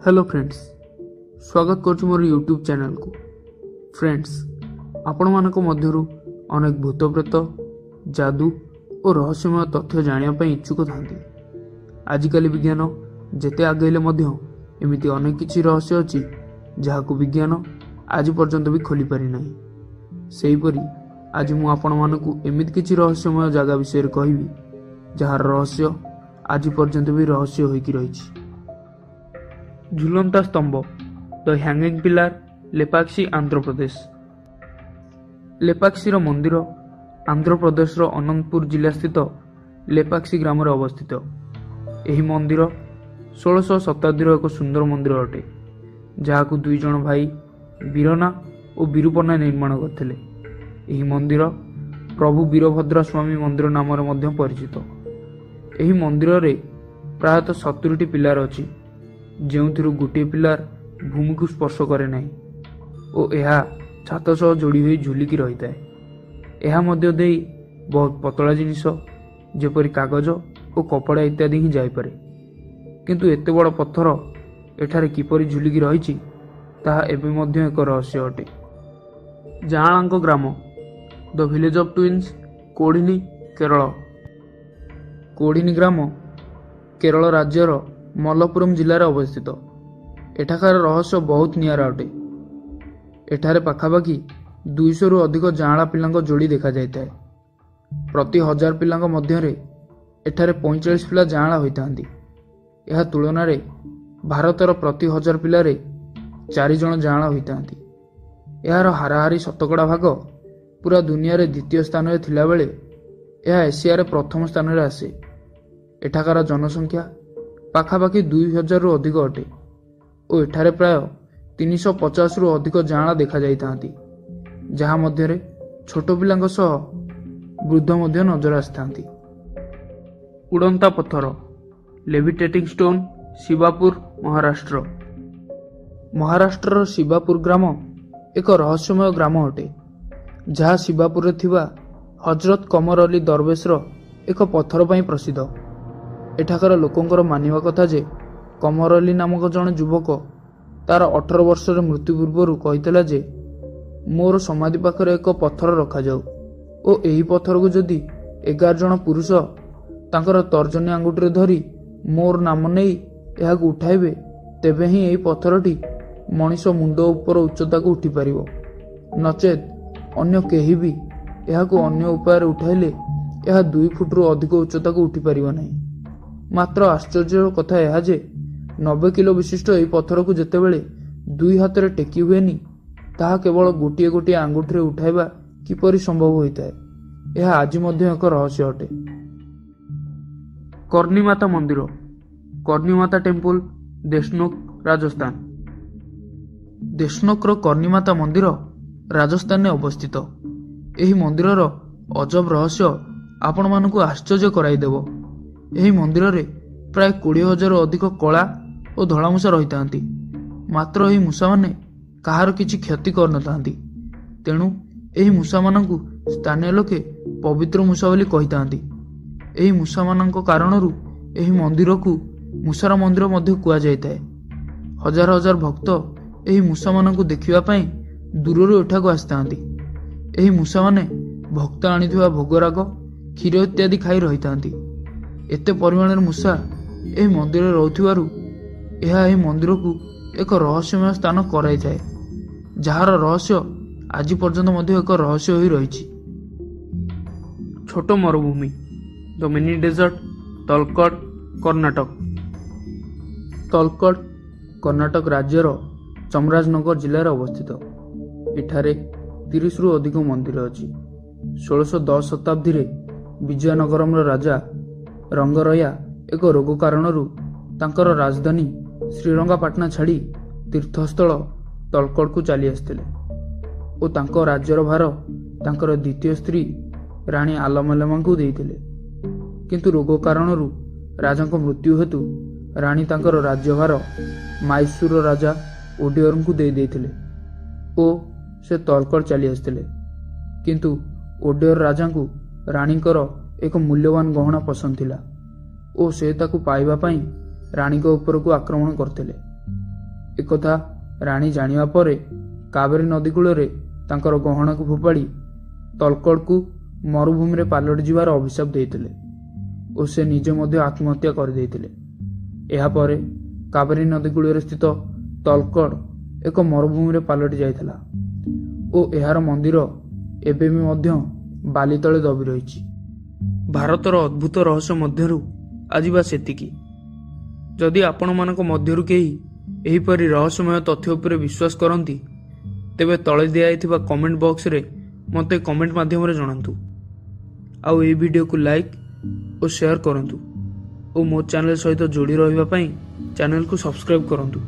Hello friends, स्वागत करुछु मोर YouTube channel को। Friends, आपण मानक मध्यरु अनेक भूत प्रेत, जादू और रहस्यमय तथ्य जानिया पई इच्छुक थांती। आजिकल विज्ञान जेते आगैले मध्य एमिति अनेक किछि रहस्य अछि जाहाकु विज्ञान आज पर्यंत भी खोली पारि नाही। सेहिपरि आज मु आपण मानकु एमिति किछि रहस्यमय जगह विषय कहबी जहार रहस्य आज पर्यंत भी रहस्य होइकी रहिछि। झुलंता स्तंभ द हैंगिंग पिलार, लेपाक्षी, आंध्र प्रदेश। लेपाक्षी मंदिर आंध्र प्रदेश अनंतपुर जिला स्थित लेपाक्षी ग्राम अवस्थित। यह मंदिर 1600 शताब्दी एक सुंदर मंदिर अटे जहाकु दुई जन भाई वीरना और विरूपना निर्माण करथिले। यह मंदिर प्रभु वीरभद्र स्वामी मंदिर नाम परिचित। यह मंदिर रे प्रायतः 70टी पिलार अछि जो गोटे पिलार भूमि को स्पर्श करे नहीं और यह छात सह जोड़ी हुई झुलिकी रही है। यह मध्य देई बहुत पतला जिनिस जेपरी कागज और कपड़ा इत्यादि ही जाइपरे, किंतु एते बड़ पत्थर एठारे किपरि झुलिकी रही ताहा एबे मध्य एक रहस्य अटे। जाआलांको ग्राम the village of twins, Kodinhi, Kerala. Kodinhi ग्राम केरल राज्यर मलपुरम जिलार अवस्थित। एठाकार रहस्य बहुत नियारा अटे। एठारे पाखापाखि 200 रु अधिक जाँला पिलांको जोड़ी देखा जाइए। प्रति 1000 पिलांको मध्यरे एठारे 45 पिला जाँला होइतांती। यह तुलना रे भारतर प्रति 1000 पिलारे 4 जण जाँला होइतांती। यार हाराहारी शतकड़ा भाग पूरा दुनिया रे द्वितीय स्थान रे थिला बेले यह एशिया रे प्रथम स्थान रे आसे। एठाकार जनसंख्या पाखापाखि 2000 रु अधिक अटे और एठारे प्राय 350 रु अधिक जाँला देखा जाइतांती, जहा मध्यरे छोट पिलांक सह वृद्ध मध्य नजर आसितांती। उड़ंता पत्थर लेविटेटिंग स्टोन, शिवापुर, महाराष्ट्र। महाराष्ट्र शिवापुर ग्राम एक रहस्यमय ग्राम अटे जहा शिवापुर रे थिबा हजरत कमर अली दरवेशर एक पत्थर पई प्रसिद्ध। एठाकार लोकंकर मानिबा कथा जे कमर अली नामक जन युवक तार 18 वर्षर मृत्यु पूर्व कहितला जे मोर समाधि पाखरे एक पत्थर रखा जाऊ और एही पत्थर को जदि 11 जन पुरुष तांकर तर्जनी आंगुठी धरी मोर नाम नहीं यह उठाइबे तेबे ही एही पत्थरटी मनीष मुंड उपर उच्चता को उठी पारिबो, नचेत अन्य केही भी यहाकू अन्य उपाय उठाइले यह 2 फुट रु अधिक उच्चता को उठी पारिबो नहीं। मात्र आश्चर्यर कथा यह जे 90 किलो विशिष्ट यह पत्थर को जेतेबेले 2 हाथ रे टेकी हुएनी ताहा केवल गोटिए गोटिए आंगुठी रे उठाइबा किपरि संभव होइताए, यह आज मध्य एक रहस्य अटे। कर्णीमाता मंदिर, कर्णीमाता टेम्पल, देशनोक, राजस्थान। देशनोकर कर्णीमाता मंदिर राजस्थान में अवस्थित। यही मंदिरर अजब रहस्य आपण मानकु आश्चर्य कराइदेव। यही मंदिर रे प्राय 20,000 अधिक कला और धड़ा मूषा रही था, मात्र यही मूषा माने कहार किछि क्षति कर नथांती। तेणु यही मूषा मानकु स्थानीय लोके पवित्र मूषा बोली कहितांती। यही मूषा मानक कारणरू यही मंदिर को मूषार मंदिर मध्य कुआ जाइताए। हजार हजार भक्त यही मूषा मानकु देखिबा पई दूरରୁ एठाकु आसितांती। यही मूषा माने भक्त आनिथिबा भोगराग, क्षीर इत्यादि खाई रहितांती। एते परिमाण मूषा यह मंदिर रोथिबारु यह मंदिर को एक रहस्यमय स्थान कराई थाए, जार रहस्य आज पर्यंत मध्य एक रहस्य होई रहिछि। छोट मरुभूमि the mini desert, Talakadu, Karnataka. Talakadu Karnataka राज्यर चामराजनगर जिलार अवस्थित। एठारे 30 रु अधिक मंदिर अछि। 1610 शताब्दी रे विजयनगरम राजा रंगरया एक रोग कारणरू तांकर राजधानी श्रीरंगापाटना छाड़ी तीर्थस्थल तलकट को चली आसथिले और तांको राज्यर भार तांकर द्वितीय स्त्री राणी आलमलमा को देइथिले, किंतु रोग कारणरू राजा मृत्यु हेतु राणी तांकर राज्यभार मैसूर राजा ओडियर को दे देइथिले ओ से तलकट चली आसथिले, किंतु ओडियर राजा को राणीकर एक मूल्यवान गहना पसंद थिला ओ से ताकू पाइबा पई राणी को ऊपर को आक्रमण करथिले। एकथा राणी जानिबा परे कावेरी नदी कूल तांकर गहना को फोपाड़ी तलकड़ को मरुभूमि पालट जीवार अभिशाप देइतिले और से निजे मध्य आत्महत्या कर देइतिले। एहा परे कावेरी नदी कूल स्थित तलकड़ एक मरुभूमि पालट जाइथिला और एहार मंदिर एबे भी मध्य बाली तले दबी रही। भारतर अद्भुत रहस्य मध्यरु आज बा सेतिकी। जदि आपण मानक मध्यरु केही एहीपरि रहस्यमय तथ्य उपरे विश्वास करती तेबे तले दिया कमेंट बॉक्स रे मते कमेंट माध्यम रे जणांतु। आउ ए वीडियो को लाइक और शेयर करंतु और मो चैनल सहित जोड़ी रहिबा पई चैनल को सब्सक्राइब करंतु।